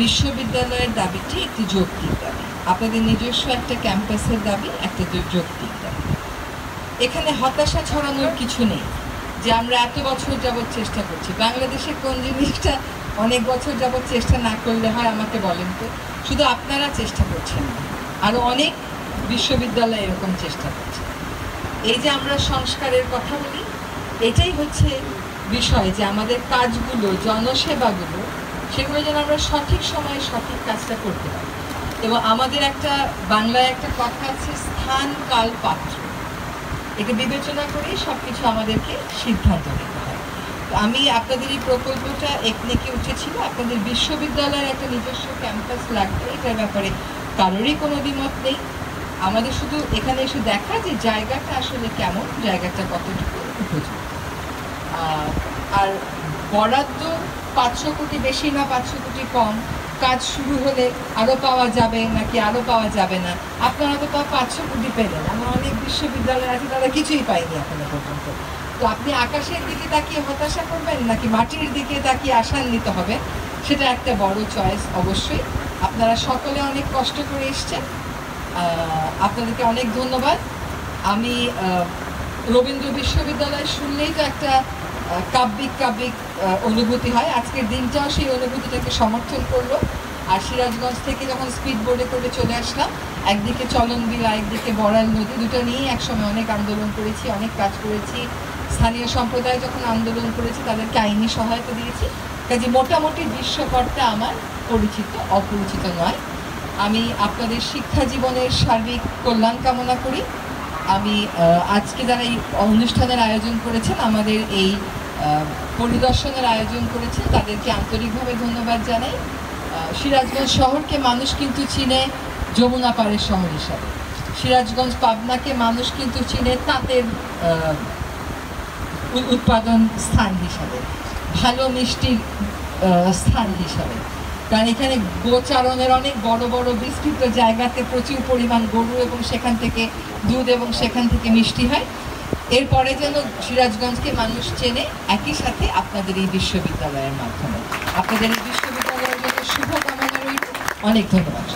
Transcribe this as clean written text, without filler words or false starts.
বিশ্ববিদ্যালয়ের দাবিটি একটি যৌক্তিক দাবি, আপনাদের নিজস্ব একটা ক্যাম্পাসের দাবি একটা যৌক্তিক দাবি। এখানে হতাশা ছড়ানোর কিছু নেই যে আমরা এত বছর যাবৎ চেষ্টা করছি। বাংলাদেশে কোন জিনিসটা অনেক বছর যাবৎ চেষ্টা না করলে হয় আমাকে বলেন তো? শুধু আপনারা চেষ্টা করছেন, আরও অনেক বিশ্ববিদ্যালয় এরকম চেষ্টা করছে। এই যে আমরা সংস্কারের কথা বলি, এটাই হচ্ছে বিষয় যে আমাদের কাজগুলো, জনসেবাগুলো, সেগুলো যেন আমরা সঠিক সময়ে সঠিক কাজটা করতে পারি। এবং আমাদের একটা বাংলায় একটা কথা আছে, স্থান কাল পাত্র, এটা বিবেচনা করেই সব কিছু আমাদেরকে সিদ্ধান্ত নিতে হয়। আমি আপনাদের এই প্রকল্পটা একনেকে উঠেছিল, আপনাদের বিশ্ববিদ্যালয়ের একটা নিজস্ব ক্যাম্পাস লাগবে, এটার ব্যাপারে কারোরই কোনো দ্বিমত নেই। আমাদের শুধু এখানে এসে দেখা যে জায়গাটা আসলে কেমন, জায়গাটা কতটুকু উপযুক্ত। আর বরাদ্দ 500 কোটি বেশি না 500 কোটি কম, কাজ শুরু হলে আরও পাওয়া যাবে নাকি আরও পাওয়া যাবে না। আপনারা তো তাও 500 কোটি পেলেন, আমার অনেক বিশ্ববিদ্যালয় আছে তারা কিছুই পায়নি এখনো পর্যন্ত। তো আপনি আকাশের দিকে তাকিয়ে হতাশা করবেন নাকি মাটির দিকে তাকিয়ে আশান্বিত হবেন, সেটা একটা বড় চয়েস। অবশ্যই আপনারা সকলে অনেক কষ্ট করে এসছেন, আপনাদেরকে অনেক ধন্যবাদ। আমি রবীন্দ্র বিশ্ববিদ্যালয় শুনলেই তো একটা কাব্যিক অনুভূতি হয়। আজকের দিনটাও সেই অনুভূতিটাকে সমর্থন করলো। আর সিরাজগঞ্জ থেকে যখন স্পিড বোর্ডে করে চলে আসলাম, একদিকে চলনবিল, একদিকে বড়াল নদী, দুটো নিয়েই একসময় অনেক আন্দোলন করেছি, অনেক কাজ করেছি। স্থানীয় সম্প্রদায় যখন আন্দোলন করেছি তাদেরকে আইনি সহায়তা দিয়েছি। কাজে মোটামুটি দৃশ্যপটটা আমার পরিচিত, অপরিচিত নয়। আমি আপনাদের শিক্ষা জীবনের সার্বিক কল্যাণ কামনা করি। আমি আজকে যারা এই অনুষ্ঠানের আয়োজন করেছেন, আমাদের এই পরিদর্শনের আয়োজন করেছেন, তাদেরকে আন্তরিকভাবে ধন্যবাদ জানাই। সিরাজগঞ্জ শহরকে মানুষ কিন্তু চিনে যমুনা পাড়ের শহর হিসাবে, সিরাজগঞ্জ পাবনাকে মানুষ কিন্তু চিনে তাঁতের উৎপাদন স্থান হিসাবে, ভালো মিষ্টির স্থান হিসাবে। কারণ এখানে গোচারণের অনেক বড় বড় বিস্তৃত জায়গাতে প্রচুর পরিমাণ গরু এবং সেখান থেকে দুধ এবং সেখান থেকে মিষ্টি হয়। এরপরে যেন সিরাজগঞ্জকে মানুষ চেনে, একই সাথে আপনাদের এই বিশ্ববিদ্যালয়ের মাধ্যমে। আপনাদের এই বিশ্ববিদ্যালয়ের জন্য শুভকামনা রইল। অনেক ধন্যবাদ।